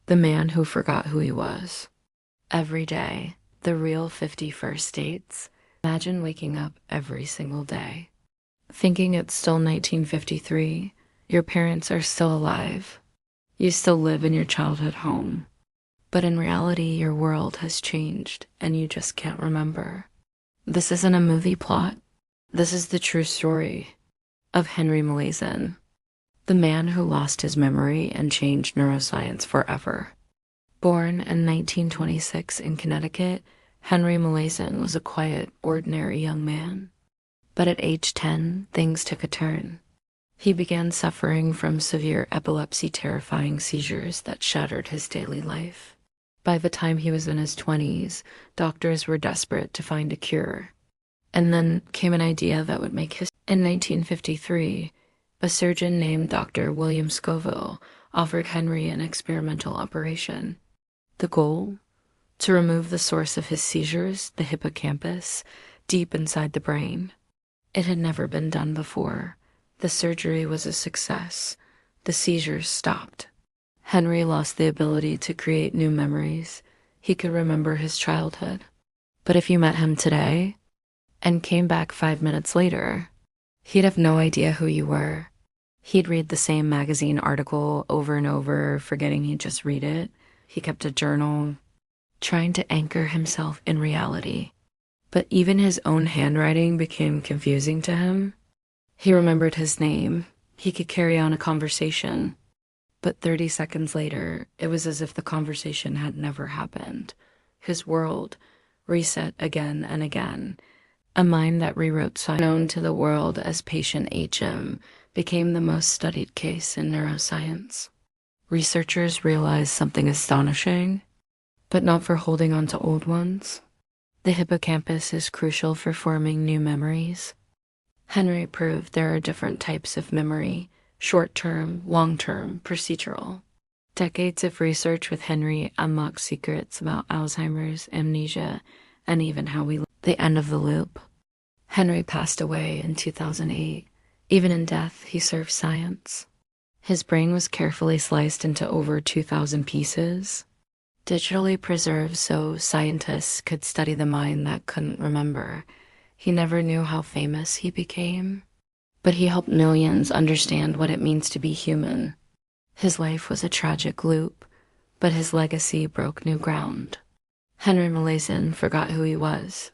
The man who forgot who he was. Every day, the real 51st dates. Imagine waking up every single day, thinking it's still 1953, your parents are still alive, you still live in your childhood home. But in reality, your world has changed and you just can't remember. This isn't a movie plot. This is the true story of Henry Molaison, the man who lost his memory and changed neuroscience forever. Born in 1926 in Connecticut, Henry Molaison was a quiet, ordinary young man. But at age 10, things took a turn. He began suffering from severe epilepsy, terrifying seizures that shattered his daily life. By the time he was in his 20s, doctors were desperate to find a cure. And then came an idea that would make history. In 1953, a surgeon named Dr. William Scoville offered Henry an experimental operation. The goal? To remove the source of his seizures, the hippocampus, deep inside the brain. It had never been done before. The surgery was a success. The seizures stopped. Henry lost the ability to create new memories. He could remember his childhood. But if you met him today and came back 5 minutes later, he'd have no idea who you were. He'd read the same magazine article over and over, forgetting he'd just read it. He kept a journal, trying to anchor himself in reality. But even his own handwriting became confusing to him. He remembered his name. He could carry on a conversation. But 30 seconds later, it was as if the conversation had never happened. His world reset again and again. A mind that rewrote science, known to the world as patient HM, became the most studied case in neuroscience. Researchers realized something astonishing, but not for holding on to old ones. The hippocampus is crucial for forming new memories. Henry proved there are different types of memory: short-term, long-term, procedural. Decades of research with Henry unlocked secrets about Alzheimer's, amnesia, and even how we live. The end of the loop. Henry passed away in 2008. Even in death, he served science. His brain was carefully sliced into over 2,000 pieces, digitally preserved so scientists could study the mind that couldn't remember. He never knew how famous he became, but he helped millions understand what it means to be human. His life was a tragic loop, but his legacy broke new ground. Henry Molaison forgot who he was,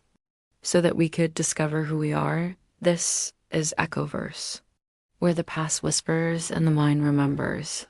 so that we could discover who we are. This is EchoVerse, where the past whispers and the mind remembers.